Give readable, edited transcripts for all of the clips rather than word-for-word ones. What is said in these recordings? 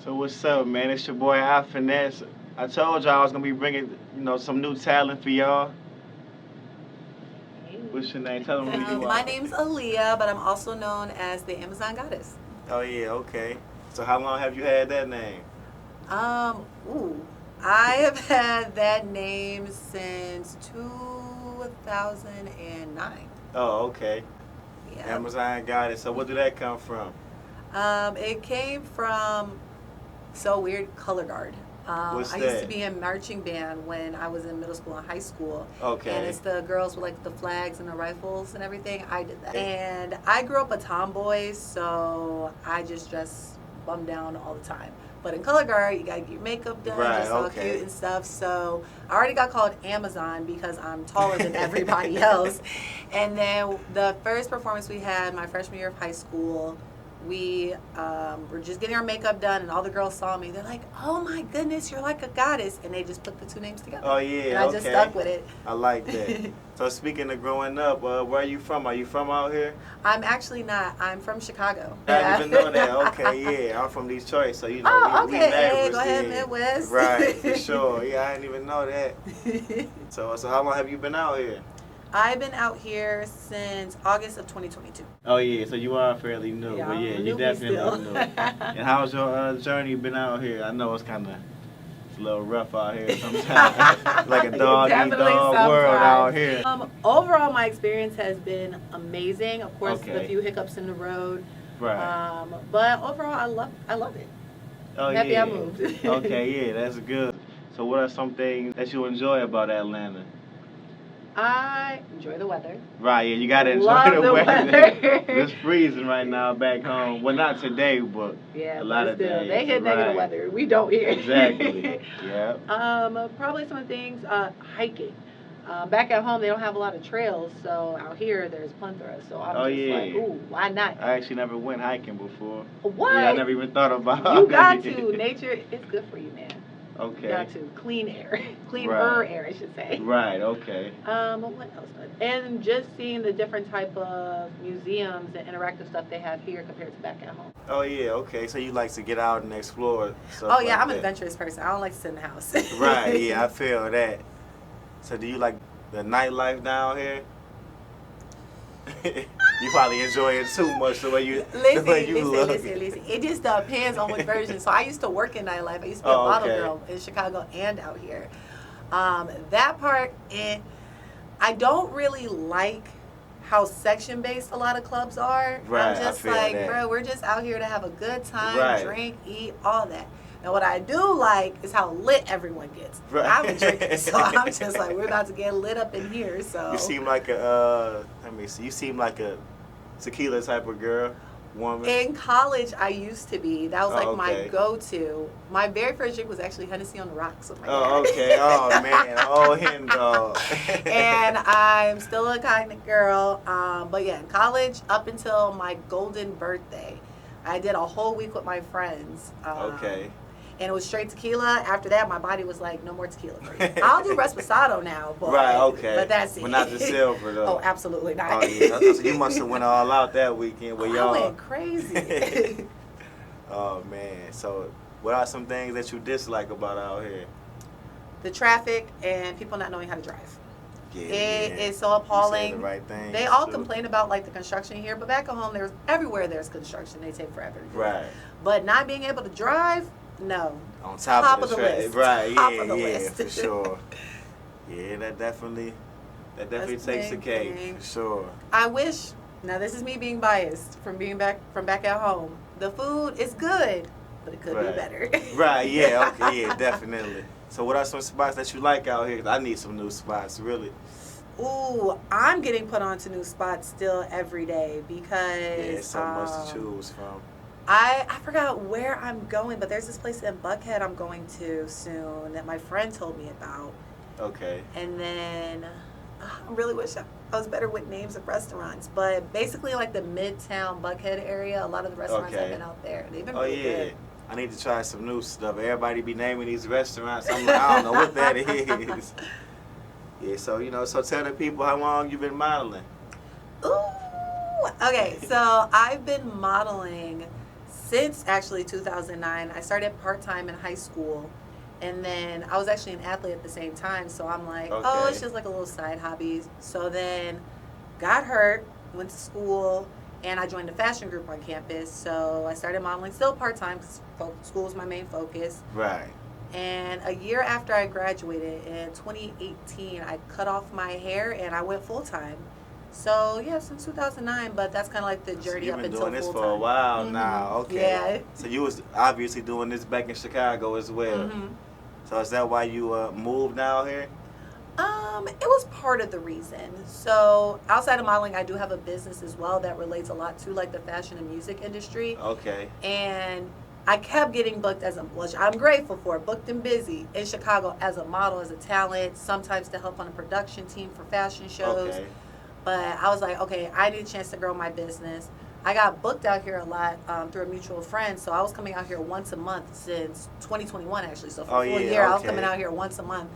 So what's up, man? It's your boy Finesse. I told y'all I was gonna be bringing, some new talent for y'all. What's your name? Tell them who you are. My name's Aliyah, but I'm also known as the Amazon Goddess. Oh yeah, okay. So how long have you had that name? I have had that name since 2009. Oh, okay. Yeah. Amazon Goddess. So where did that come from? It came from so weird color guard. What's I that? used to be in marching band when I was in middle school and high school. Okay. And it's the girls with like the flags and the rifles and everything. I did that. And I grew up a tomboy, so I just dress bum down all the time. But in color guard, you gotta get your makeup done, just all cute and stuff. So I already got called Amazon because I'm taller than everybody else. And then the first performance we had my freshman year of high school, we were just getting our makeup done, and all the girls saw me. They're like, "Oh my goodness, you're like a goddess!" And they just put the two names together. Oh yeah, and I just stuck with it. I like that. So speaking of growing up, where are you from? Are you from out here? I'm actually not. I'm from Chicago. I didn't even know that. Okay, yeah, I'm from Detroit, so we okay. neighbors. Go ahead, Midwest. Right, for sure. Yeah, I didn't even know that. So how long have you been out here? I've been out here since August of 2022. Oh yeah, so you are fairly new, but yeah, you definitely new. And how's your journey been out here? I know it's a little rough out here sometimes, like a dog eat dog world out here. Overall, my experience has been amazing. Of course, the few hiccups in the road. Right. But overall, I love it. Oh, I'm happy I moved. Okay, yeah, that's good. So what are some things that you enjoy about Atlanta? I enjoy the weather. Right, yeah, you gotta enjoy the weather. It's freezing right now back home. Well, not today, but a lot of days. They hit negative weather. We don't here. Exactly. Yeah. Probably some things. Hiking. Back at home, they don't have a lot of trails, so out here there's plethora. So I'm like, ooh, why not? I actually never went hiking before. What? Yeah, I never even thought about it. You got to. Nature is good for you, man. Okay. You got to. Clean air. Cleaner air, I should say. Right, okay. What else? And just seeing the different type of museums and interactive stuff they have here compared to back at home. Oh, yeah, okay. So you like to get out and explore stuff Oh, yeah, like I'm an adventurous person. I don't like to sit in the house. Right, yeah, I feel that. So do you like the nightlife down here? You probably enjoy it too much the way you listen. look. It just depends on what version. So I used to work in nightlife. I used to be a model girl in Chicago and out here. That part, I don't really like how section based a lot of clubs are. Right, I'm just bro, we're just out here to have a good time, drink, eat, all that. Now, what I do like is how lit everyone gets. Right. I'm a drinker, so I'm just like, we're about to get lit up in here. So you seem like a, you seem like a tequila type of girl, woman. In college, I used to be. That was like my go-to. My very first drink was actually Hennessy on the rocks with my dad. Okay. Oh, man. Oh, hen dog. And I'm still a kind of girl. But yeah, in college, up until my golden birthday, I did a whole week with my friends. And it was straight tequila. After that, my body was like, no more tequila. I'll do Reposado now. But, but that's it. But not the silver, though. Oh, absolutely not. Oh, yeah. So you must have went all out that weekend with y'all. I went crazy. Oh, man. So what are some things that you dislike about out here? The traffic and people not knowing how to drive. Yeah, it is so appalling. The right thing, they all complain about like the construction here, but back at home, everywhere there's construction. They take forever to do. Right. But not being able to drive, no. On top of the list. Right, top of the list. For sure. Yeah, that definitely takes the cake, for sure. I wish, now this is me being biased from back at home. The food is good, but it could be better. Right, yeah, okay, yeah, definitely. So what are some spots that you like out here? I need some new spots, really. Ooh, I'm getting put onto new spots still every day because there's so much to choose from. I forgot where I'm going, but there's this place in Buckhead I'm going to soon that my friend told me about. Okay. And then I really wish I was better with names of restaurants, but basically like the Midtown Buckhead area, a lot of the restaurants have been out there. They've been really good. I need to try some new stuff. Everybody be naming these restaurants. I'm like, I don't know what that is. Yeah, so tell the people how long you've been modeling. Ooh, okay. So I've been modeling since actually 2009. I started part-time in high school, and then I was actually an athlete at the same time, so I'm like, oh, it's just like a little side hobby. So then got hurt, went to school, and I joined a fashion group on campus. So I started modeling still part-time because school was my main focus. Right. And a year after I graduated in 2018, I cut off my hair and I went full-time. So yeah, since 2009, but that's kind of like the journey up until full-time. You've been doing this for a while now. Okay. Yeah. So you was obviously doing this back in Chicago as well. So is that why you moved out here? It was part of the reason. So outside of modeling, I do have a business as well that relates a lot to like the fashion and music industry. Okay. And I kept getting booked which I'm grateful for, booked and busy in Chicago as a model, as a talent, sometimes to help on a production team for fashion shows. Okay. But I was like, okay, I need a chance to grow my business. I got booked out here a lot through a mutual friend, so I was coming out here once a month since 2021 actually. So for a full year, I was coming out here once a month.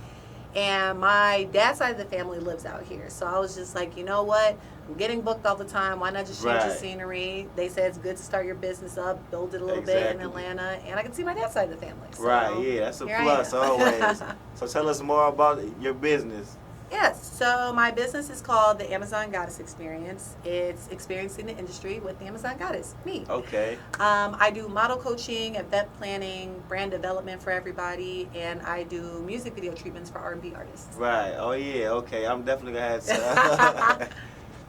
And my dad's side of the family lives out here. So I was just like, you know what? I'm getting booked all the time. Why not just change the scenery? They said it's good to start your business up, build it a little bit in Atlanta. And I can see my dad's side of the family. So that's a plus always. So tell us more about your business. Yes, so my business is called the Amazon Goddess Experience. It's experiencing the industry with the Amazon Goddess, me. Okay. I do model coaching, event planning, brand development for everybody, and I do music video treatments for R&B artists. Right. Oh yeah. Okay. I'm definitely gonna have to.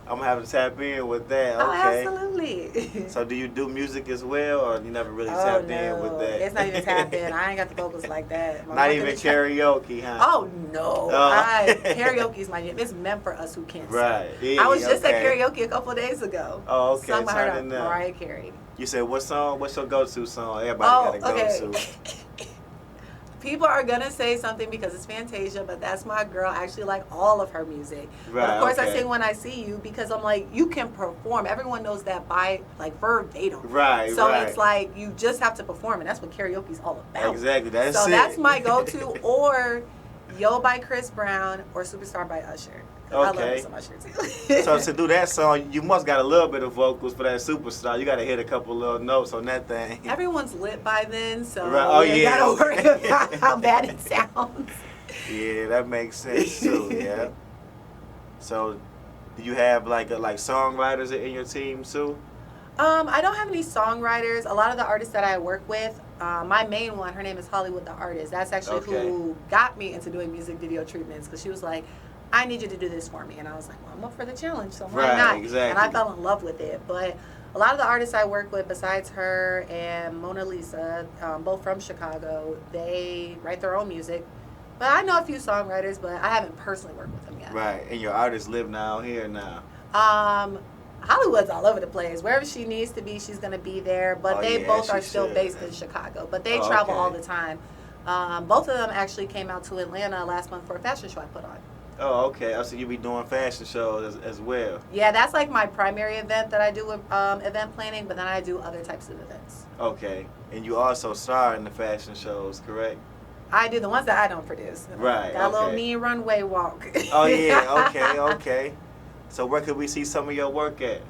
I'm gonna have to tap in with that. Okay. Oh, absolutely. So do you do music as well, or you never really tapped in with that? It's not even tapped in. I ain't got the vocals like that. Not even karaoke, huh? Oh no. Karaoke is my jam. It's meant for us who can't sing. Right. Yeah, I was just at karaoke a couple of days ago. Oh, okay. Sung by her, Mariah Carey. You said what song? What's your go-to song? Everybody got a go-to. People are going to say something because it's Fantasia, but that's my girl. I actually like all of her music. Right, but of course, I sing When I See You because I'm like, you can perform. Everyone knows that by, like, verbatim. Right, so it's like, you just have to perform, and that's what karaoke's all about. Exactly, that's So that's my go-to, or Yo by Chris Brown, or Superstar by Usher. I love some Usher, too. So to do that song, you must got a little bit of vocals for that Superstar. You got to hit a couple little notes on that thing. Everyone's lit by then, so you got to worry about how bad it sounds. Yeah, that makes sense, too, yeah. So do you have, like songwriters in your team, too? I don't have any songwriters. A lot of the artists that I work with, my main one, her name is Hollywood the Artist. That's actually who got me into doing music video treatments because she was like, I need you to do this for me. And I was like, well, I'm up for the challenge, so why not? Exactly. And I fell in love with it. But a lot of the artists I work with, besides her and Mona Lisa, both from Chicago, they write their own music. But I know a few songwriters, but I haven't personally worked with them yet. Right. And your artists live here now. Hollywood's all over the place. Wherever she needs to be, she's going to be there. But they both are still based in Chicago. But they travel all the time. Both of them actually came out to Atlanta last month for a fashion show I put on. Oh, okay. So you be doing fashion shows as well. Yeah, that's like my primary event that I do with event planning, but then I do other types of events. Okay. And you also star in the fashion shows, correct? I do the ones that I don't produce. Right. Got a little mean runway walk. Oh, yeah. Okay. So where could we see some of your work at?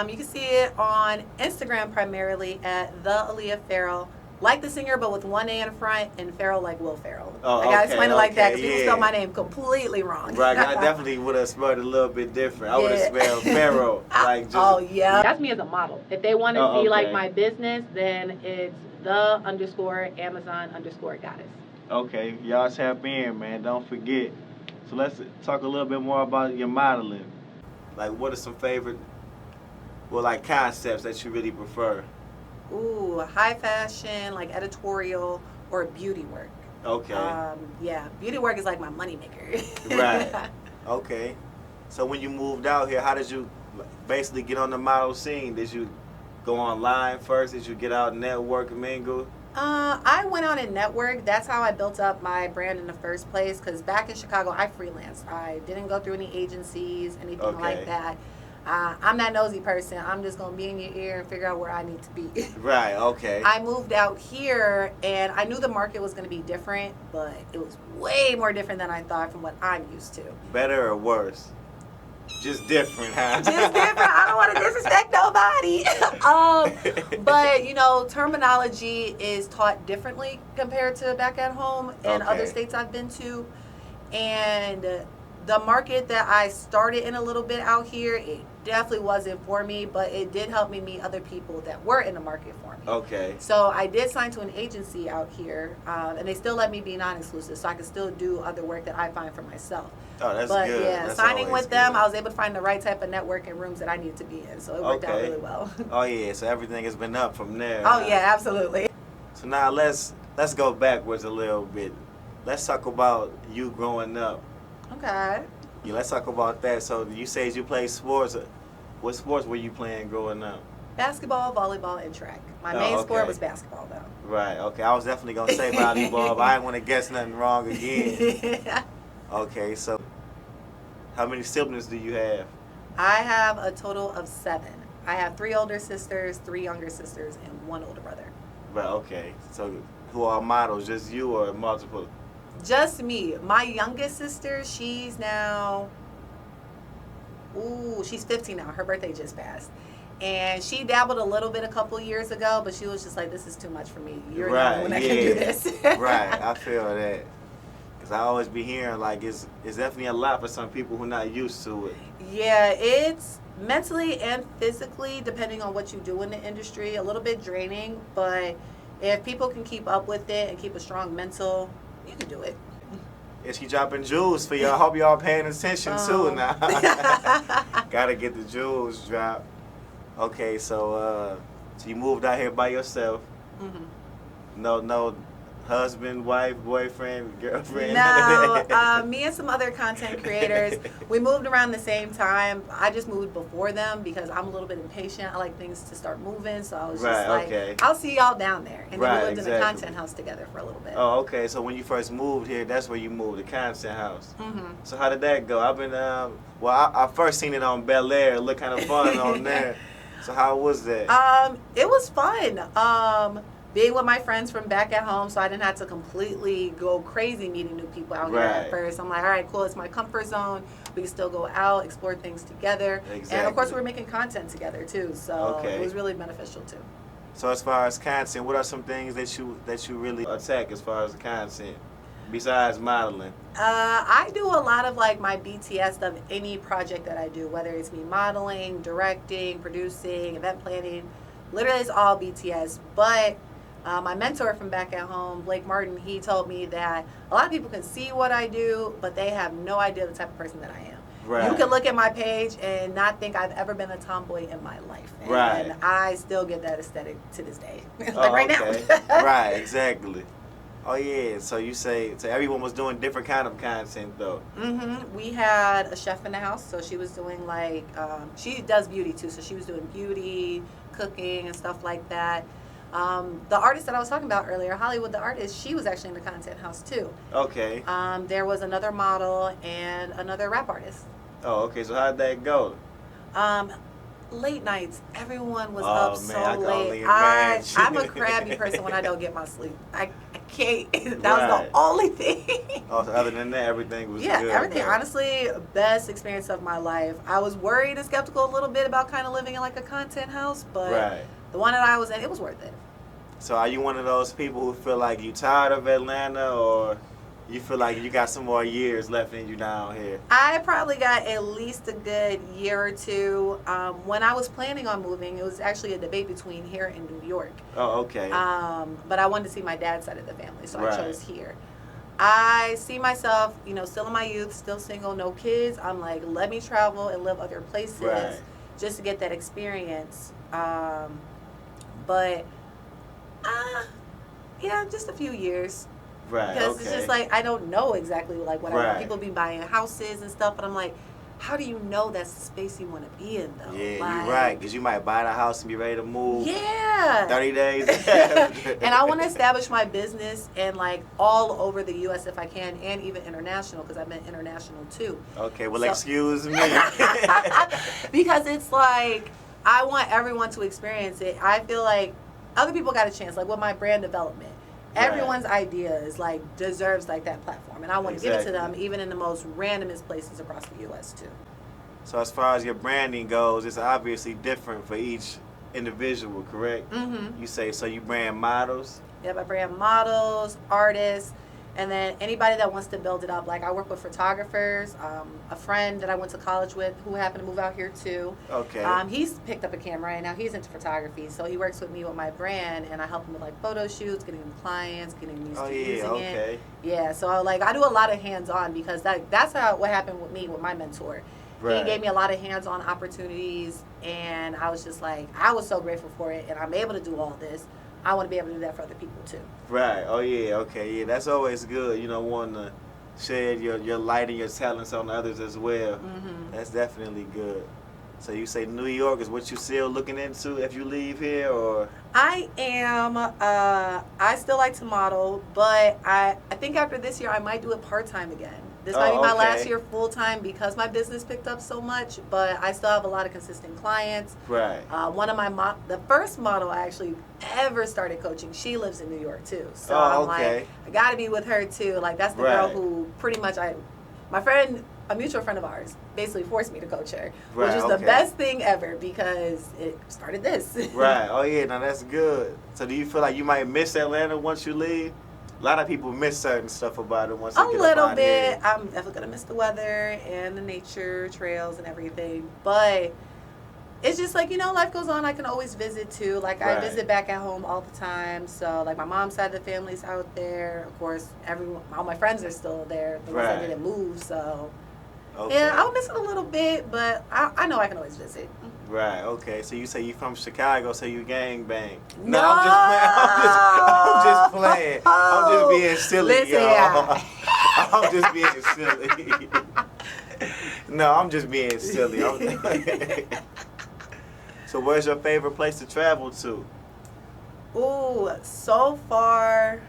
You can see it on Instagram primarily at the Aliyah Ferrell. Like the singer, but with one A in front, and Ferrell like Will Ferrell. Oh, I gotta explain it like that because people spell my name completely wrong. Right, I definitely would have spelled it a little bit different. I would have spelled Ferrell. That's me as a model. If they want to see like my business, then it's the_Amazon_Goddess. Okay, y'all tap in, man. Don't forget. So let's talk a little bit more about your modeling. Like, what are some favorite, concepts that you really prefer? Ooh, high fashion, like editorial, or beauty work. Okay. Beauty work is like my moneymaker. Right. Okay. So when you moved out here, how did you basically get on the model scene? Did you go online first? Did you get out and network and mingle? I went out and networked. That's how I built up my brand in the first place. Because back in Chicago, I freelanced. I didn't go through any agencies, anything like that. I'm that nosy person. I'm just going to be in your ear and figure out where I need to be. Right, okay. I moved out here, and I knew the market was going to be different, but it was way more different than I thought from what I'm used to. Better or worse? Just different, huh? Just different. I don't want to disrespect nobody. But, you know, terminology is taught differently compared to back at home in other states I've been to. And the market that I started in a little bit out here, it definitely wasn't for me, but it did help me meet other people that were in the market for me. Okay. So I did sign to an agency out here, and they still let me be non-exclusive, so I can still do other work that I find for myself. Oh, that's but, good. yeah, that's signing with good. them, I was able to find the right type of networking rooms that I needed to be in, so it worked out really well. Oh, yeah, so everything has been up from there. Oh, yeah, absolutely. So now let's go backwards a little bit. Let's talk about you growing up. Okay. Yeah, let's talk about that. So you said you played sports. What sports were you playing growing up? Basketball, volleyball, and track. My main sport was basketball, though. Right, okay. I was definitely going to say volleyball, but I didn't want to guess nothing wrong again. Okay, so how many siblings do you have? I have a total of 7. I have 3 older sisters, 3 younger sisters, and 1 older brother. Right, okay. So who are models? Just you or multiple? Just me. My youngest sister, she's now, she's 15 now. Her birthday just passed. And she dabbled a little bit a couple years ago, but she was just like, this is too much for me. You're the only one that can do this. Right, I feel that. Because I always be hearing, like, it's definitely a lot for some people who are not used to it. Yeah, it's mentally and physically, depending on what you do in the industry, a little bit draining. But if people can keep up with it and keep a strong mental, you can do it. Is she dropping jewels for y'all? I hope y'all paying attention too now. Gotta get the jewels dropped. Okay, so you moved out here by yourself. Mm-hmm. No husband, wife, boyfriend, girlfriend? No, me and some other content creators, we moved around the same time. I just moved before them because I'm a little bit impatient. I like things to start moving, so I was just like, I'll see y'all down there. And then we lived in a content house together for a little bit. Oh, okay. So when you first moved here, that's where you moved, the content house. Mm-hmm. So how did that go? I've been, I first seen it on Bel Air. It looked kind of fun on there. So how was that? It was fun. Being with my friends from back at home, so I didn't have to completely go crazy meeting new people out here at first. I'm like, all right, cool, it's my comfort zone. We can still go out, explore things together. Exactly. And of course, we were making content together too, so it was really beneficial too. So as far as content, what are some things that you really attack as far as content, besides modeling? I do a lot of like my BTS of any project that I do, whether it's me modeling, directing, producing, event planning. Literally, it's all BTS, but my mentor from back at home, Blake Martin, he told me that a lot of people can see what I do, but they have no idea the type of person that I am. Right. You can look at my page and not think I've ever been a tomboy in my life. And I still get that aesthetic to this day. Like now. Right, exactly. Oh, yeah. So you say, so everyone was doing different kind of content, though. Mm-hmm. We had a chef in the house, so she was doing like, she does beauty, too. So she was doing beauty, cooking, and stuff like that. The artist that I was talking about earlier, Hollywood, the artist, she was actually in the content house too. Okay. There was another model and another rap artist. Oh, okay. So how'd that go? Late nights, everyone was up so late. I'm a crabby person when I don't get my sleep. I can't. That was the only thing. Oh, so other than that, everything was good. Yeah, everything. Honestly, best experience of my life. I was worried and skeptical a little bit about kind of living in like a content house, but the one that I was in, it was worth it. So are you one of those people who feel like you tired of Atlanta, or you feel like you got some more years left in you down here? I probably got at least a good year or two. When I was planning on moving, it was actually a debate between here and New York. Oh, okay. But I wanted to see my dad's side of the family, so I chose here. I see myself, still in my youth, still single, no kids. I'm like, let me travel and live other places just to get that experience. But just a few years. Right. Because it's just like, I don't know exactly like what I want. People be buying houses and stuff, but I'm like, how do you know that's the space you want to be in, though? Yeah, you're right. Because you might buy the house and be ready to move. Yeah. 30 days. And I want to establish my business and like all over the U.S. if I can, and even international, because I've been international too. Okay, well, excuse me. Because it's like, I want everyone to experience it. I feel like other people got a chance, like with my brand development. Everyone's ideas deserves like that platform, and I want to give it to them, even in the most randomest places across the U.S. too. So as far as your branding goes, it's obviously different for each individual, correct? Mm-hmm. You say, so you brand models? Yep, I brand models, artists, and then anybody that wants to build it up. Like I work with photographers, a friend that I went to college with who happened to move out here too. Okay. He's picked up a camera and now he's into photography. So he works with me with my brand and I help him with like photo shoots, getting them clients, getting them used to using it. Yeah, so like I do a lot of hands-on because that's what happened with me with my mentor. Right. He gave me a lot of hands-on opportunities and I was just like, I was so grateful for it and I'm able to do all this. I want to be able to do that for other people too. Right. Oh yeah. Okay. Yeah. That's always good. You know, wanting to share your light and your talents on others as well. Mm-hmm. That's definitely good. So you say New York is what you still looking into if you leave here, or? I am. I still like to model, but I think after this year I might do it part-time again. This might be my last year full-time because my business picked up so much, but I still have a lot of consistent clients. Right. One of the first model I actually ever started coaching, she lives in New York too. So I'm like, I got to be with her too. Like that's the girl who pretty much my friend, a mutual friend of ours, basically forced me to coach her, which was the best thing ever because it started this. Right. Oh yeah, now that's good. So do you feel like you might miss Atlanta once you leave? A lot of people miss certain stuff about it once they get up out here. A little bit. I'm definitely going to miss the weather and the nature trails and everything. But it's just like, life goes on. I can always visit too. Like I visit back at home all the time. So like my mom's side of the family's out there. Of course, all my friends are still there. The ones that didn't move. So yeah, I'll miss it a little bit. But I know I can always visit. Right, okay. So you say you from Chicago, so you gang bang. No, I'm just playing. I'm just being silly, y'all. I'm just being silly. No, I'm just being silly. So where's your favorite place to travel to? Ooh, so far,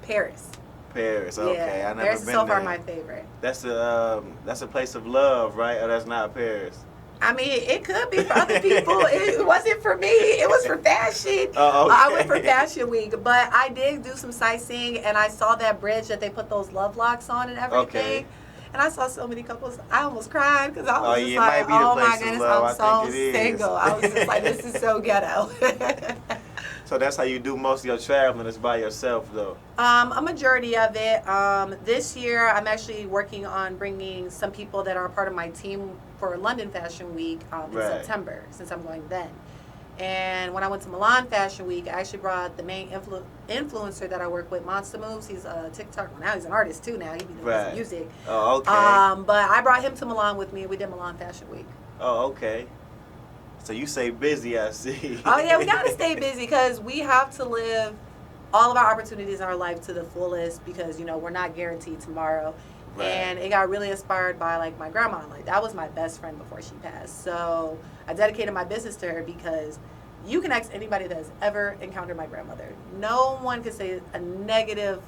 Paris. Paris, okay. Yeah, I never Paris been is so far there. my favorite. That's a place of love, right? Or that's not Paris? I mean, it could be for other people. It wasn't for me. It was for fashion. Oh, okay. I went for Fashion Week, but I did do some sightseeing, and I saw that bridge that they put those love locks on and everything. Okay. And I saw so many couples. I almost cried because I was just like, oh my goodness, I'm so single. I was just like, this is so ghetto. So that's how you do most of your traveling, is by yourself, though? A majority of it. This year, I'm actually working on bringing some people that are part of my team for London Fashion Week in September, since I'm going then. And when I went to Milan Fashion Week, I actually brought the main influencer that I work with, Monster Moves. He's a TikTok. Well, now he's an artist, too, now. He be doing his music. Oh, okay. But I brought him to Milan with me. We did Milan Fashion Week. Oh, okay. So you stay busy, I see. Oh, yeah, we got to stay busy because we have to live all of our opportunities in our life to the fullest because, we're not guaranteed tomorrow. Right. And it got really inspired by, like, my grandma. Like, that was my best friend before she passed. So I dedicated my business to her because you can ask anybody that has ever encountered my grandmother. No one could say a negative,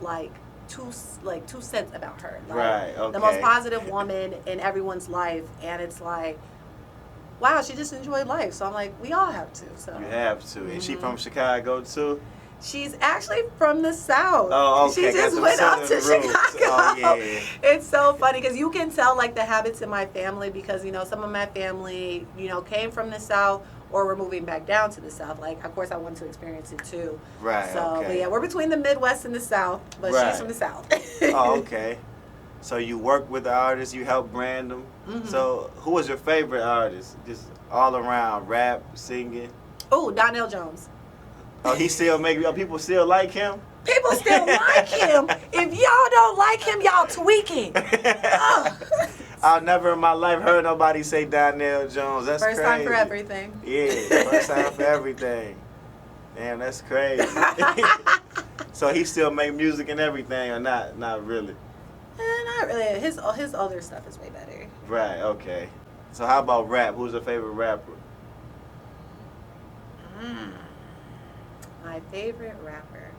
two cents about her. Like, the most positive woman in everyone's life. And it's like, wow, she just enjoyed life. So I'm like, we all have to. So you have to. Mm-hmm. Is she from Chicago too? She's actually from the South. Oh, okay. She just went up to Chicago. Oh, yeah. It's so funny because you can tell like the habits in my family because, some of my family, came from the South or we're moving back down to the South. Like, of course, I want to experience it too. Right. So, okay. But yeah, we're between the Midwest and the South, but she's from the South. Oh, okay. So you work with the artists, you help brand them. Mm-hmm. So who was your favorite artist? Just all around, rap, singing? Oh, Donnell Jones. Oh, he still people still like him? People still like him. If y'all don't like him, y'all tweaking. I've never in my life heard nobody say Donnell Jones. That's first crazy. Time for everything. Yeah, first time for everything. Damn, that's crazy. So he still make music and everything, or not? Not really. Not really. His older stuff is way better. Right. Okay. So how about rap? Who's your favorite rapper? My favorite rapper.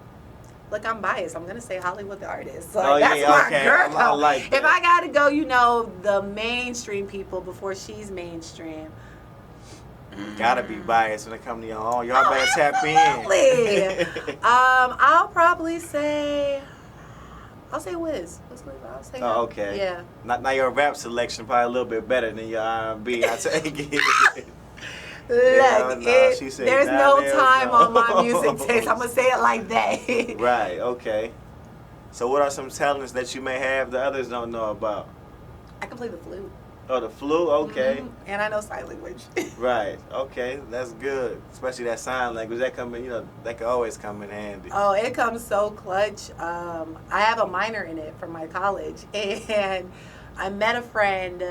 Look, I'm biased. I'm gonna say Hollywood the Artist. That's my girl. I like that. If I gotta go, the mainstream people before she's mainstream. Gotta be biased when it comes to y'all better tap in. I'll probably say I'll say Wiz. I'll say him. Oh, okay. Yeah. Now your rap selection probably a little bit better than your R&B. I take it. Look, there's no time no. on my music taste. I'm gonna say it like that. Right. Okay. So what are some talents that you may have that others don't know about? I can play the flute. Oh, the flute? Okay. Mm-hmm. And I know sign language. Right. Okay. That's good. Especially that sign language. That that can always come in handy. Oh, it comes so clutch. I have a minor in it from my college. And I met a friend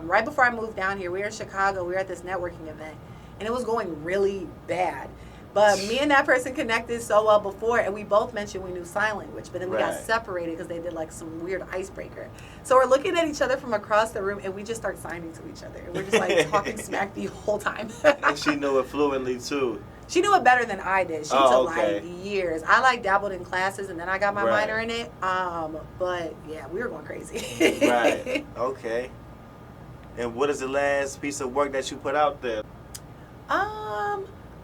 right before I moved down here. We were in Chicago. We were at this networking event. And it was going really bad. But me and that person connected so well before, and we both mentioned we knew sign language, but then we got separated because they did like some weird icebreaker. So we're looking at each other from across the room, and we just start signing to each other. And we're just like talking smack the whole time. And she knew it fluently too. She knew it better than I did. She took like years. I like dabbled in classes, and then I got my minor in it. But yeah, we were going crazy. Right. Okay. And what is the last piece of work that you put out there?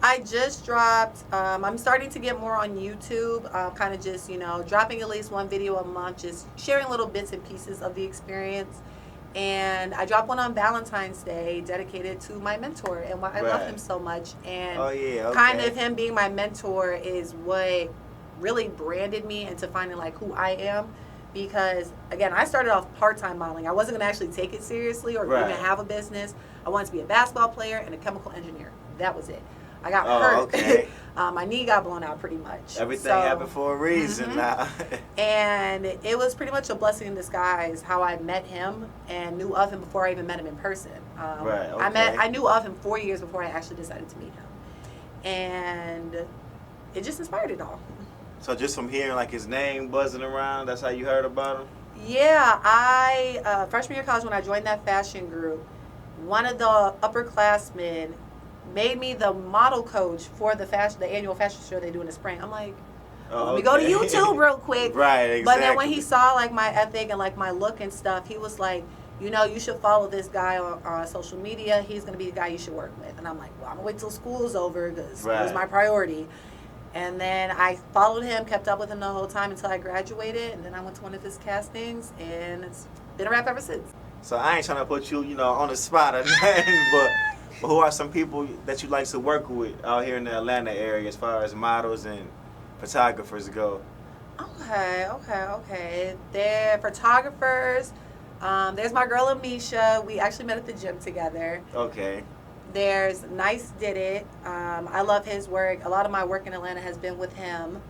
I just dropped, I'm starting to get more on YouTube, kind of just, dropping at least one video a month, just sharing little bits and pieces of the experience. And I dropped one on Valentine's Day dedicated to my mentor, and I love him so much. And kind of him being my mentor is what really branded me into finding like who I am. Because, again, I started off part-time modeling. I wasn't going to actually take it seriously or even have a business. I wanted to be a basketball player and a chemical engineer. That was it. I got hurt. Okay. My knee got blown out pretty much. Everything happened for a reason now. And it was pretty much a blessing in disguise how I met him and knew of him before I even met him in person. I knew of him 4 years before I actually decided to meet him. And it just inspired it all. So just from hearing like his name buzzing around, that's how you heard about him? Yeah, I freshman year of college when I joined that fashion group, one of the upperclassmen made me the model coach for the annual fashion show they do in the spring. I'm like, let me go to YouTube real quick. Right, exactly. But then when he saw like my ethic and like my look and stuff, he was like, you should follow this guy on social media. He's going to be the guy you should work with. And I'm like, well, I'm going to wait till school's over because it was my priority. And then I followed him, kept up with him the whole time until I graduated. And then I went to one of his castings, and it's been a wrap ever since. So I ain't trying to put you, on the spot or nothing, but who are some people that you like to work with out here in the Atlanta area as far as models and photographers go? Okay. They're photographers. There's my girl Amisha. We actually met at the gym together. Okay. There's Nice Did It. I love his work. A lot of my work in Atlanta has been with him.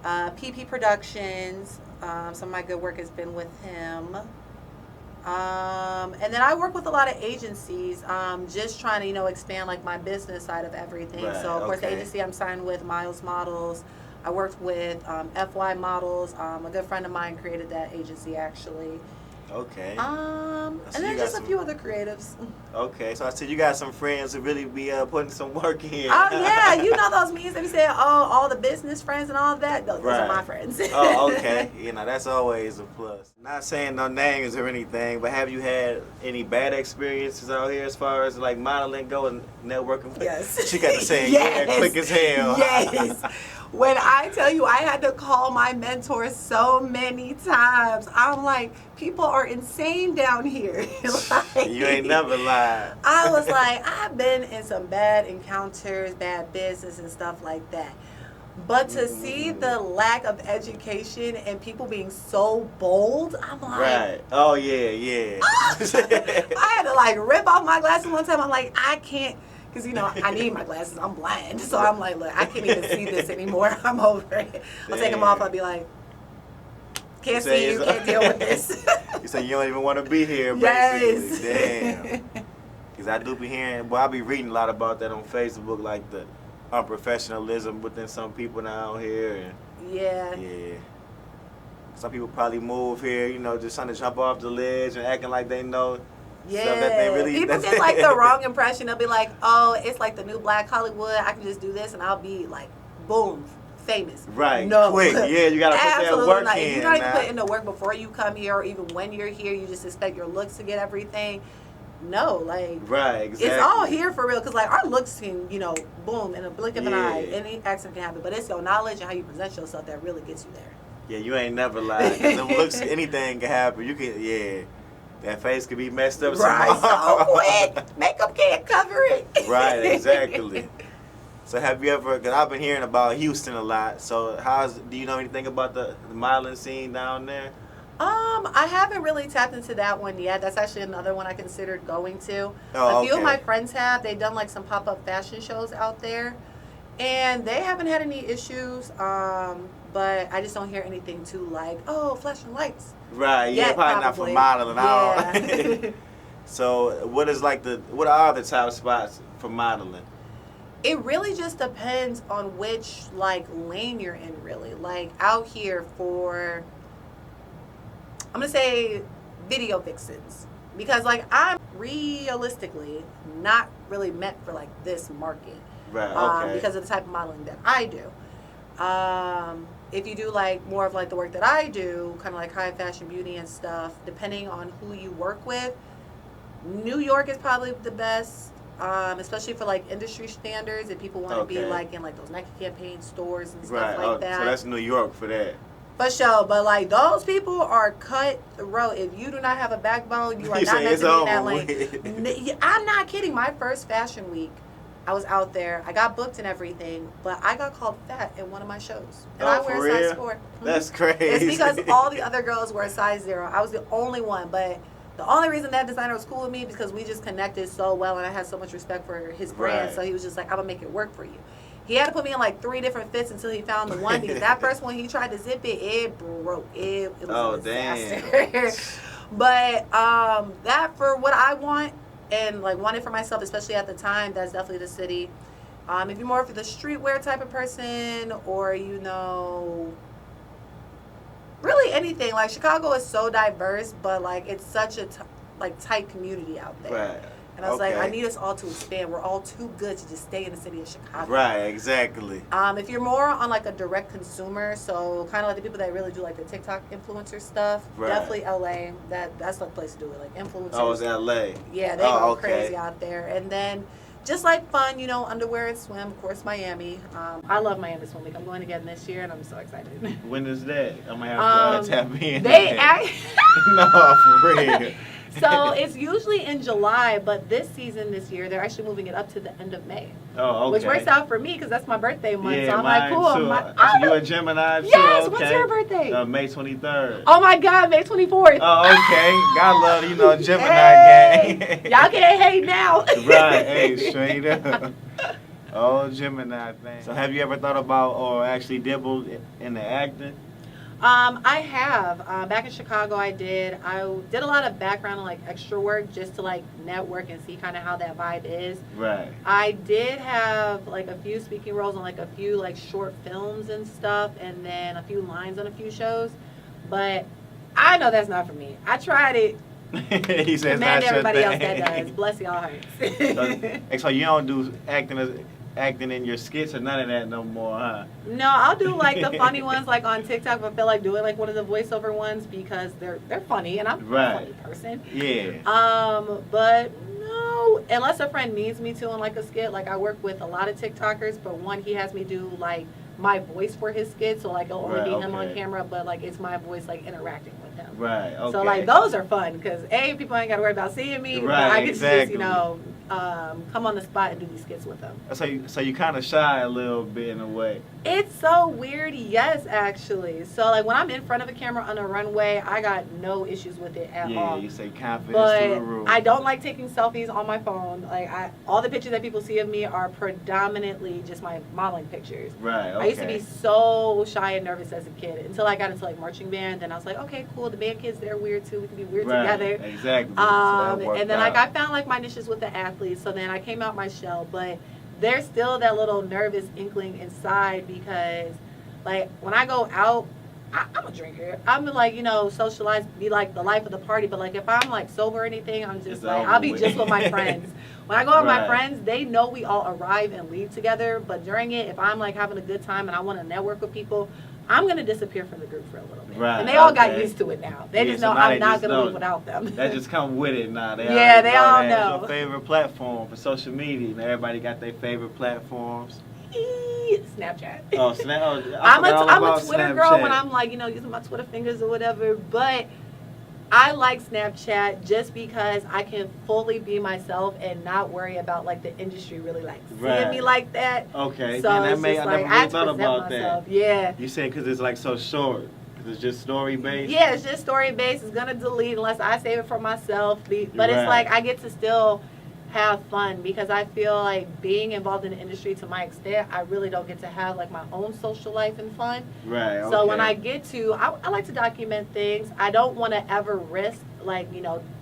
PP Productions. Some of my good work has been with him. And then I work with a lot of agencies, just trying to, expand like my business side of everything. So of course the agency I'm signed with, Miles Models. I worked with FY Models. A good friend of mine created that agency actually. Okay. And then just a few other creatives. Okay, so I said you got some friends who really be putting some work in. Oh yeah, those memes that we say, all the business friends and all of that. Those are my friends. Oh, okay. That's always a plus. Not saying no names or anything, but have you had any bad experiences out here as far as like modeling go and networking? Yes. She got to say quick as hell. Yes. When I tell you I had to call my mentor so many times, I'm like, people are insane down here. Like, you ain't never lied. I was like, I've been in some bad encounters, bad business and stuff like that. But to see the lack of education and people being so bold, I'm like... Right. Oh, yeah. I had to like rip off my glasses one time. I'm like, I can't... Because, I need my glasses. I'm blind. So I'm like, look, I can't even see this anymore. I'm over it. I'll take them off. I'll be like, can't see you, can't deal with this. You say you don't even want to be here, basically. Damn. Because I do be hearing, I be reading a lot about that on Facebook, like the unprofessionalism within some people down here. And yeah. Some people probably move here, just trying to jump off the ledge and acting like they know. Yeah, so that they people get like the wrong impression. They'll be like, oh, it's like the new Black Hollywood. I can just do this and I'll be like, boom, famous. Right, no. Quick. Yeah, you got to put that work not. in. If you're not even putting in the work before you come here or even when you're here, you just expect your looks to get everything. No, like, right, exactly. It's all here for real because like our looks can, boom, in a blink of an eye, any accident can happen. But it's your knowledge and how you present yourself that really gets you there. Yeah, you ain't never lied. 'Cause them looks, anything can happen. You can, yeah. That face could be messed up Right, tomorrow. so quick. Makeup can't cover it. Right, exactly. So have you ever, because I've been hearing about Houston a lot, so do you know anything about the modeling scene down there? I haven't really tapped into that one yet. That's actually another one I considered going to. Oh, a few of my friends have. They've done like some pop-up fashion shows out there, and they haven't had any issues. But I just don't hear anything too like, oh, flashing lights. Right, yeah, probably not for modeling at all. So what are the top spots for modeling? It really just depends on which like lane you're in, really. Like out here for, I'm gonna say video vixens, because like I'm realistically not really meant for like this market. Right, okay. Because of the type of modeling that I do. If you do like more of like the work that I do, kind of like high fashion beauty and stuff, depending on who you work with, New York is probably the best, especially for like industry standards. If people want to be like in like those Nike campaign stores and stuff like that. So that's New York for that. For sure, but like those people are cutthroat. If you do not have a backbone, you are not meant to be in that lane. I'm not kidding. My first fashion week, I was out there. I got booked and everything, but I got called fat in one of my shows. And I wear a size 4. That's crazy. It's because all the other girls were a size 0. I was the only one, but the only reason that designer was cool with me is because we just connected so well and I had so much respect for his brand. So he was just like, I'm going to make it work for you. He had to put me in like 3 different fits until he found the one, because that first one he tried to zip it, it broke. It was a disaster. Damn. But that for what I want and like wanted for myself, especially at the time, that's definitely the city. If you're more for the streetwear type of person, or really anything, like Chicago is so diverse, but like it's such a tight community out there. Right. And I was like, I need us all to expand. We're all too good to just stay in the city of Chicago. Right, exactly. If you're more on like a direct consumer, so kind of like the people that really do like the TikTok influencer stuff, definitely LA. That's the place to do it. Like influencers. Oh, it's LA. Yeah, they go crazy out there. And then just like fun, underwear and swim. Of course, Miami. I love Miami Swim Week. I'm going again this year, and I'm so excited. When is that? I'm gonna have to tap in. No, for real. So it's usually in July, but this year, they're actually moving it up to the end of May. Oh, okay. Which works out for me because that's my birthday month. Yeah, so I'm like, cool. So you a Gemini too? Yes, okay. What's your birthday? May 23rd. Oh my God, May 24th. Oh, okay. God love, Gemini gang. Y'all can't hate now. Right, hey, straight up. Oh, Gemini thing. So have you ever thought about or actually dabbled in the acting? I have. Back in Chicago, I did a lot of background and like extra work just to like network and see kind of how that vibe is. Right. I did have like a few speaking roles on like a few like short films and stuff, and then a few lines on a few shows. But I know that's not for me. I tried it. He says Command that's everybody your else thing. that does. Bless y'all hearts. So you don't do acting in your skits or none of that no more, huh? No, I'll do like the funny ones like on TikTok, but I feel like doing like one of the voiceover ones because they're funny and I'm a funny person. Yeah. But no, unless a friend needs me to in like a skit. Like I work with a lot of TikTokers, but one he has me do like my voice for his skit, so like it'll only be him on camera, but like it's my voice like interacting with him. Right. Okay. So like those are fun because people ain't got to worry about seeing me. Right. I get to just come on the spot and do these skits with them. So you kind of shy a little bit in a way. It's so weird, yes, actually. So like when I'm in front of a camera on a runway, I got no issues with it at all. Yeah, you say confidence through the roof. I don't like taking selfies on my phone. Like all the pictures that people see of me are predominantly just my modeling pictures. Right. Okay. I used to be so shy and nervous as a kid until I got into like marching band. Then I was like, okay, cool. The band kids, they're weird too. We can be weird together. Exactly. And then like I found like my niches with the athletes. So then I came out my shell, but there's still that little nervous inkling inside because like when I go out, I'm a drinker. I'm like, socialize, be like the life of the party. But like if I'm like sober or anything, I'm just like, I'll be just with my friends. When I go out with my friends, they know we all arrive and leave together. But during it, if I'm like having a good time and I want to network with people, I'm going to disappear from the group for a little bit. Right, and they all got used to it now. They just know I'm not going to leave without them. They just come with it now. They all know. Your favorite platform for social media. And everybody got their favorite platforms. Snapchat. Oh, Snap. Oh, I'm a Twitter Snapchat. girl when I'm like, using my Twitter fingers or whatever. But I like Snapchat just because I can fully be myself and not worry about like the industry really like seeing me like that. Okay. So I it's never just really like, thought about myself. that. Yeah. You said because it's like so short. Because it's just story based. Yeah, it's just story based. It's gonna delete unless I save it for myself. But it's like I get to still have fun because I feel like being involved in the industry to my extent, I really don't get to have like my own social life and fun. Right. Okay. So when I get to, I like to document things. I don't want to ever risk like,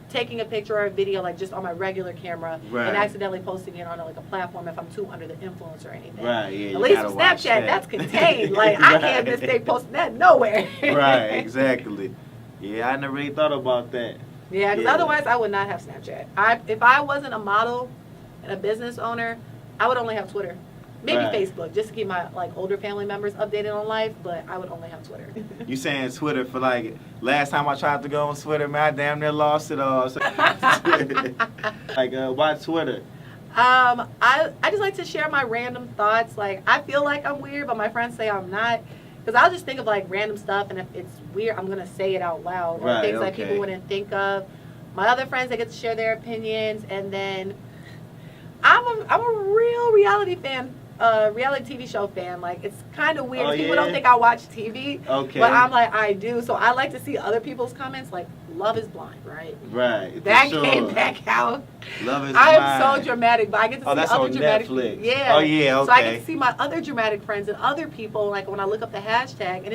taking a picture or a video like just on my regular camera and accidentally posting it on like a platform if I'm too under the influence or anything. Right. Yeah. At least with Snapchat, that's contained. Like I can't mistake posting that nowhere. Right. Exactly. Yeah, I never really thought about that. Yeah, because otherwise I would not have Snapchat. If I wasn't a model and a business owner, I would only have Twitter. Maybe Facebook, just to keep my like older family members updated on life, but I would only have Twitter. You saying Twitter for like, last time I tried to go on Twitter, man, I damn near lost it all. So, like, why Twitter? I just like to share my random thoughts. Like, I feel like I'm weird, but my friends say I'm not. Because I'll just think of like random stuff, and if it's weird, I'm gonna say it out loud. Or things like people wouldn't think of. My other friends, they get to share their opinions, and then I'm a real reality fan, reality TV show fan. Like it's kind of weird. People don't think I watch TV, but I'm like I do. So I like to see other people's comments. Like Love is Blind, right? Right. That came back out. Love is I Blind. am so dramatic, but I get to see that's other on dramatic. Netflix. Yeah. Oh yeah. Okay. So I get to see my other dramatic friends and other people. Like when I look up the hashtag, and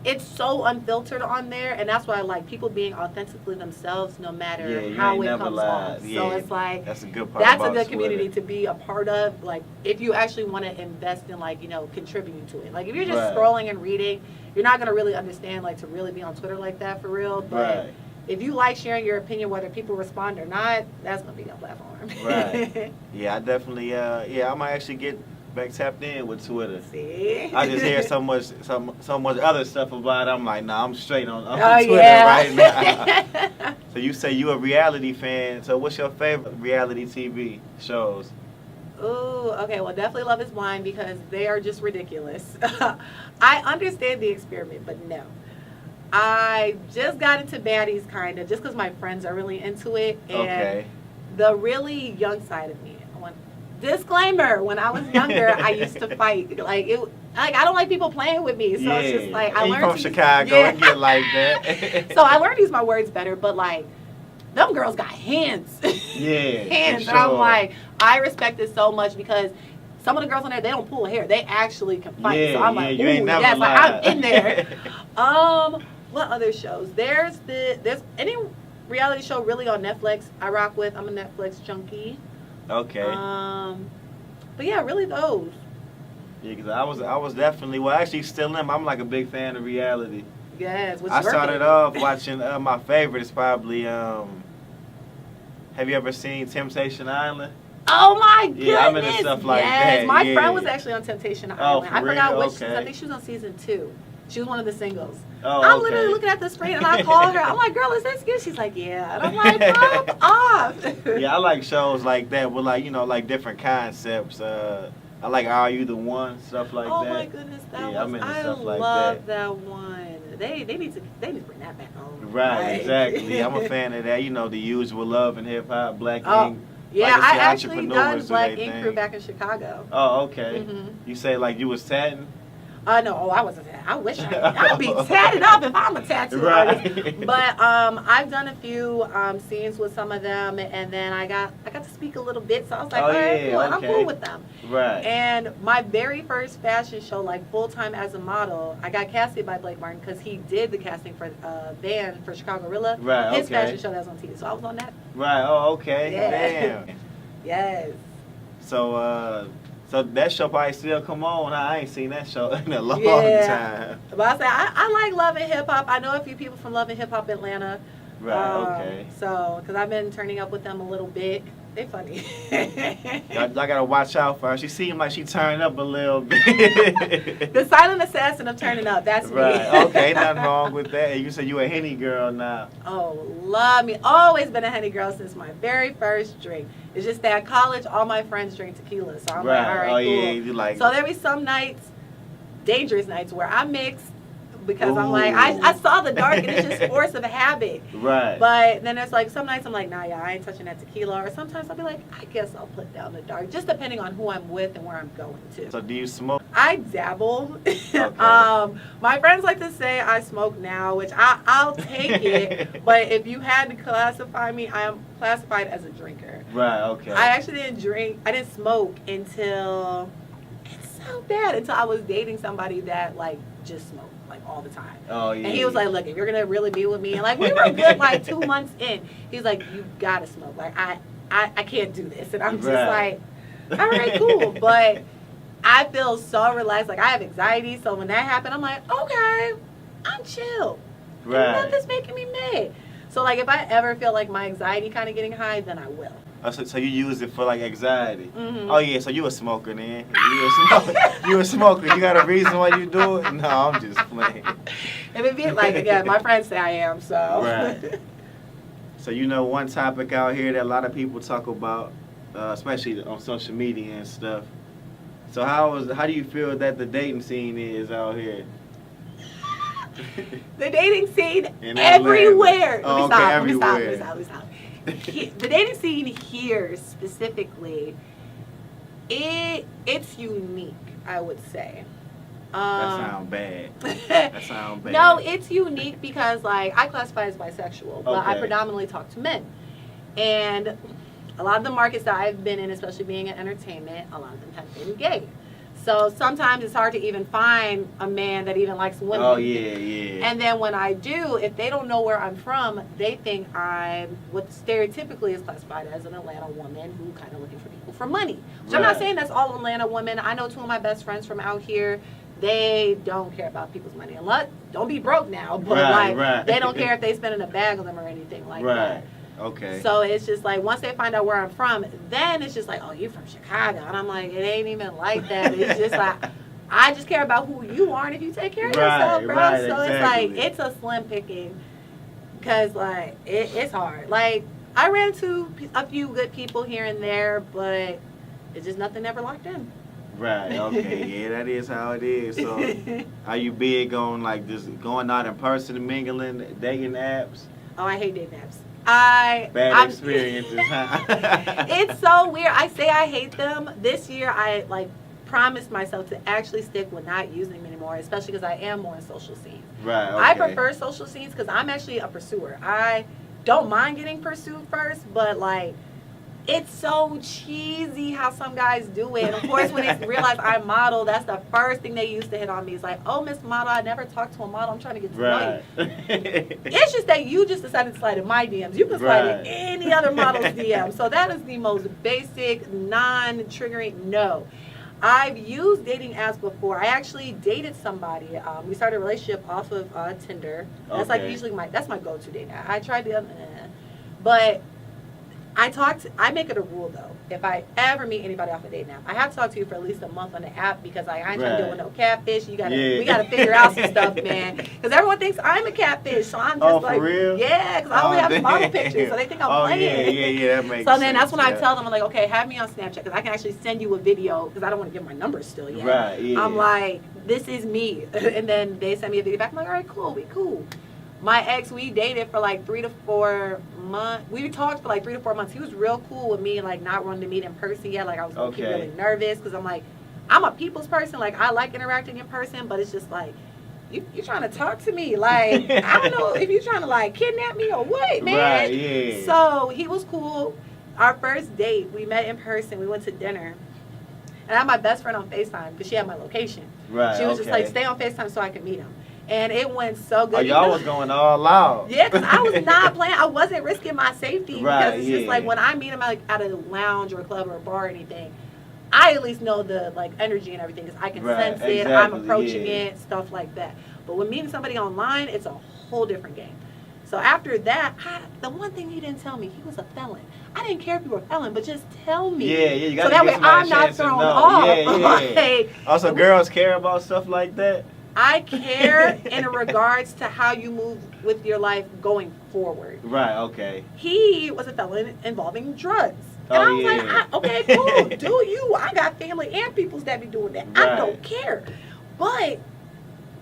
it's so unfiltered on there, and that's why I like people being authentically themselves, no matter how it comes off. Yeah. So it's like that's a good part. That's a good community to be a part of. Like if you actually want to invest in like contributing to it. Like if you're just scrolling and reading, you're not gonna really understand like to really be on Twitter like that for real. But if you like sharing your opinion, whether people respond or not, that's gonna be your platform. Right. Yeah, I definitely. I might actually get back tapped in with Twitter. See? I just hear so much other stuff about it. I'm like, nah, I'm straight on Twitter right now. So you say you a reality fan. So what's your favorite reality TV shows? Ooh, okay. Well, definitely Love is Blind because they are just ridiculous. I understand the experiment, but no. I just got into Baddies kind of just because my friends are really into it. And the really young side of me. Disclaimer, when I was younger, I used to fight. Like I don't like people playing with me. So it's just like I learned from Chicago and get like that. So I learned to use my words better, but like them girls got hands. Yeah. Hands. And I'm like, I respect it so much because some of the girls on there, they don't pull hair. They actually can fight. Yeah, so I'm like, you ain't never yes, lied. like, I'm in there. What other shows? There's any reality show really on Netflix I rock with. I'm a Netflix junkie. Okay. But yeah, really those. Yeah, because I was definitely, actually still am. I'm like a big fan of reality. Yes. I started off watching, my favorite is probably, have you ever seen Temptation Island? Oh my goodness. Yeah, I'm into stuff like that. My friend was actually on Temptation Island. For I forgot real? which. I think she was on season 2. She was one of the singles. Oh, I'm literally looking at the screen and I call her. I'm like, girl, is this good? She's like, yeah. And I'm like, pop off. Yeah, I like shows like that with like different concepts. I like Are You the One? Stuff like that. Oh my goodness, I'm into stuff like that. I love that one. They need to bring that back home. Right, exactly. I'm a fan of that. The usual Love and Hip Hop, Black Ink. Yeah, I actually done Black Ink Crew back in Chicago. Oh, okay. Mm-hmm. You say like you was tatting? No, I wasn't tatted. I wish I'd be tatted up if I'm a tattoo artist. But I've done a few scenes with some of them, and then I got to speak a little bit, so I was like, all right, cool, I'm cool with them. Right. And my very first fashion show, like full time as a model, I got casted by Blake Martin because he did the casting for Van for Chicago Gorilla. Right. His fashion show that was on TV, so I was on that. Right. Oh, okay. Yeah. Damn. Yes. So that show probably still come on. I ain't seen that show in a long time. But I say I like Love and Hip Hop. I know a few people from Love and Hip Hop Atlanta. Right. Okay. So, because I've been turning up with them a little bit. They funny. Y'all gotta watch out for her. She seemed like she turned up a little bit. The silent assassin of turning up. That's me. Right. Okay, nothing wrong with that. And you said you a Henny girl now. Oh, love me. Always been a Henny girl since my very first drink. It's just that at college, all my friends drink tequila. So I'm like, all right, cool. Yeah, you like so there be some nights, dangerous nights, where I mix because I'm like, I saw the dark and it's just force of habit. Right. But then there's like some nights I'm like, nah, yeah, I ain't touching that tequila. Or sometimes I'll be like, I guess I'll put down the dark, just depending on who I'm with and where I'm going to. So do you smoke? I dabble. Okay. My friends like to say I smoke now, which I'll take it. But if you had to classify me, I am classified as a drinker. Right, okay. I actually didn't drink. I didn't smoke until, it's so bad, until I was dating somebody that like just smoked like all the time. Oh, yeah. And he was like, look, if you're going to really be with me, and like we were good like 2 months in, he's like, you got to smoke. Like I can't do this. And I'm just like, all right, cool. But I feel so relaxed. Like I have anxiety. So when that happened, I'm like, okay, I'm chill. Right. Nothing's making me mad. So like if I ever feel like my anxiety kind of getting high, then I will. Oh, so you use it for like anxiety? Mm-hmm. Oh yeah, so you a smoker then? You a smoker. You got a reason why you do it? No, I'm just playing. If it be like, again, my friends say I am, so. Right. So you know one topic out here that a lot of people talk about, especially on social media and stuff. So how do you feel that the dating scene is out here? The dating scene In everywhere. Oh, Let me stop. The dating scene here specifically, it's unique, I would say. That sounds bad. No, it's unique because like I classify as bisexual, but I predominantly talk to men. And a lot of the markets that I've been in, especially being in entertainment, a lot of them have been gay. So sometimes it's hard to even find a man that even likes women. Oh, yeah. And then when I do, if they don't know where I'm from, they think I'm what stereotypically is classified as an Atlanta woman who kind of looking for people for money. So I'm not saying that's all Atlanta women. I know two of my best friends from out here. They don't care about people's money. Don't be broke now, but they don't care if they spend in a bag on them or anything like that. Okay. So it's just like once they find out where I'm from, then it's just like, oh, you're from Chicago. And I'm like, it ain't even like that. It's just like, I just care about who you are and if you take care of yourself, bro. So it's like, it's a slim picking because like, it's hard. Like, I ran into a few good people here and there, but it's just nothing ever locked in. Right, okay, yeah, that is how it is. So, are you big on like just going out in person, mingling, dating apps? Oh, I hate dating apps. Bad experiences, huh? It's so weird. I say I hate them. This year, I like promised myself to actually stick with not using them anymore, especially because I am more in social scenes. Right, okay. I prefer social scenes because I'm actually a pursuer. I don't mind getting pursued first, but like, it's so cheesy how some guys do it. And of course, when they realize I model, that's the first thing they used to hit on me. It's like, oh, Miss Model, I never talked to a model. I'm trying to get to know you. It's just that you just decided to slide in my DMs. You can slide in any other model's DM. So that is the most basic, non-triggering no. I've used dating apps before. I actually dated somebody. We started a relationship off of Tinder. That's like usually that's my go-to dating app. I tried the but I make it a rule though. If I ever meet anybody off a dating app, I have to talk to you for at least a month on the app because I ain't trying to deal with no catfish. We gotta figure out some stuff, man. Because everyone thinks I'm a catfish, so I'm just like, for real? Yeah, because I only have model pictures, so they think I'm playing. Yeah, that makes sense. So then that's when I tell them, I'm like, okay, have me on Snapchat because I can actually send you a video because I don't want to give my number still yet. Right, yeah. I'm like, this is me, and then they send me a video back. I'm like, all right, cool, we cool. My ex, we dated for like 3 to 4 months. We talked for like 3 to 4 months. He was real cool with me, like not wanting to meet in person yet. Like I was really nervous because I'm like, I'm a people's person. Like I like interacting in person, but it's just like, you trying to talk to me. Like, I don't know if you're trying to like kidnap me or what, man. Right, yeah. So he was cool. Our first date, we met in person. We went to dinner. And I had my best friend on FaceTime because she had my location. Right, she was just like, stay on FaceTime so I can meet him. And it went so good. Oh, y'all was going all out. Yeah, because I was not playing. I wasn't risking my safety. Right, because it's just like when I meet him at a lounge or a club or a bar or anything, I at least know the like energy and everything because I can sense it. I'm approaching it, stuff like that. But when meeting somebody online, it's a whole different game. So after that, the one thing he didn't tell me, he was a felon. I didn't care if you were a felon, but just tell me. Yeah, you got so to that give way somebody I'm a not chance to thrown know. off. Yeah. Also, girls care about stuff like that? I care in regards to how you move with your life going forward. Right, okay. He was a felon involving drugs. And I was like, okay, cool, do you. I got family and peoples that be doing that. Right. I don't care. But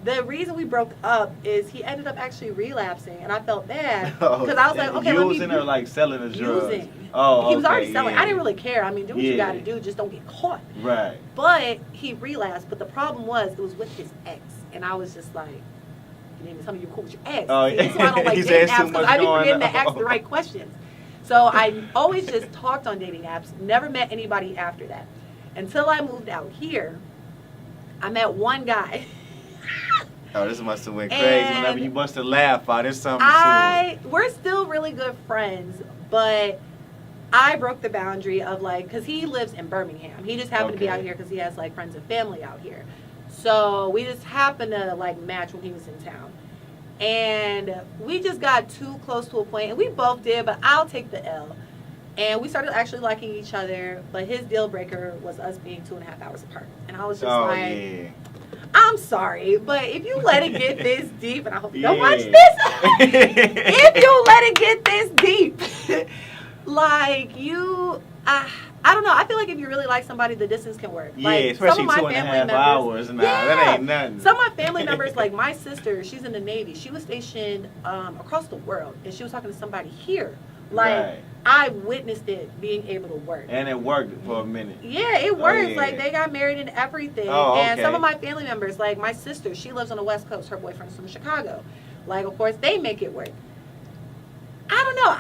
the reason we broke up is he ended up actually relapsing, and I felt bad. Because I was like, okay, using or like selling the drugs? Using. Oh, he was already okay, selling. yeah. I didn't really care. I mean, do what you got to do. Just don't get caught. Right. But he relapsed. But the problem was, it was with his ex. And I was just like, you didn't even tell me you're cool with your ex. Oh, See, that's why I don't like dating apps, because I be forgetting to ask the right questions. So I always just talked on dating apps, never met anybody after that. Until I moved out here, I met one guy. Oh, this must have went crazy. Whenever you must have laughed out, there's something we're still really good friends, but I broke the boundary of like, because he lives in Birmingham. He just happened to be out here because he has like friends and family out here. So we just happened to like match when he was in town. And we just got too close to a point, and we both did, but I'll take the L. And we started actually liking each other, but his deal breaker was us being 2.5 hours apart. And I was just I'm sorry, but if you let it get this deep, and I hope you don't watch this, if you let it get this deep, like I don't know. I feel like if you really like somebody, the distance can work. Yeah, like, especially 2.5 hours. Nah, that ain't nothing. Some of my family members, like my sister, she's in the Navy. She was stationed across the world, and she was talking to somebody here. Like, I witnessed it being able to work. And it worked for a minute. Yeah, it works. Like, they got married and everything. And some of my family members, like my sister, she lives on the West Coast. Her boyfriend's from Chicago. Like, of course, they make it work. I don't know.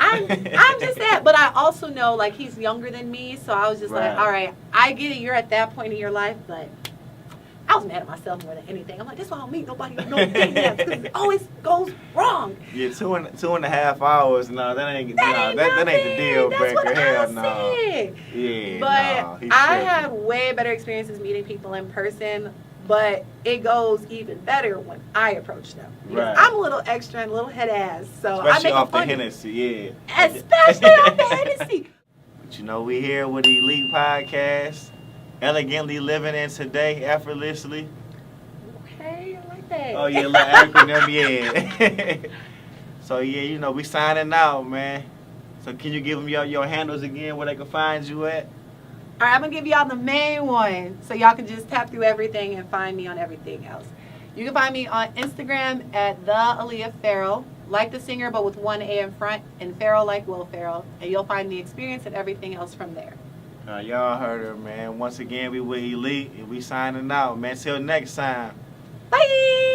I'm just that. But I also know, like, he's younger than me. So I was just like, all right, I get it. You're at that point in your life. But I was mad at myself more than anything. I'm like, that's why I don't meet nobody who knows dating apps, because it always goes wrong. Yeah, 2.5 hours. No, that ain't the deal breaker. Hell no. Yeah, but I had way better experiences meeting people in person. But it goes even better when I approach them. Because I'm a little extra and a little head ass. So especially I make off the Hennessy, yeah. Especially off the Hennessy. But you know, we here with the E.L.I.T.E Podcast. Elegantly living in today, effortlessly. Okay, I like that. Oh, yeah, little acronym, yeah. So, yeah, you know, we signing out, man. So, can you give them your handles again where they can find you at? All right, I'm going to give y'all the main one so y'all can just tap through everything and find me on everything else. You can find me on Instagram at the Aliyah Ferrell, like the singer but with one A in front, and Ferrell like Will Ferrell. And you'll find the experience and everything else from there. Y'all heard her, man. Once again, we with E.L.I.T.E and we signing out, man. Till next time. Bye!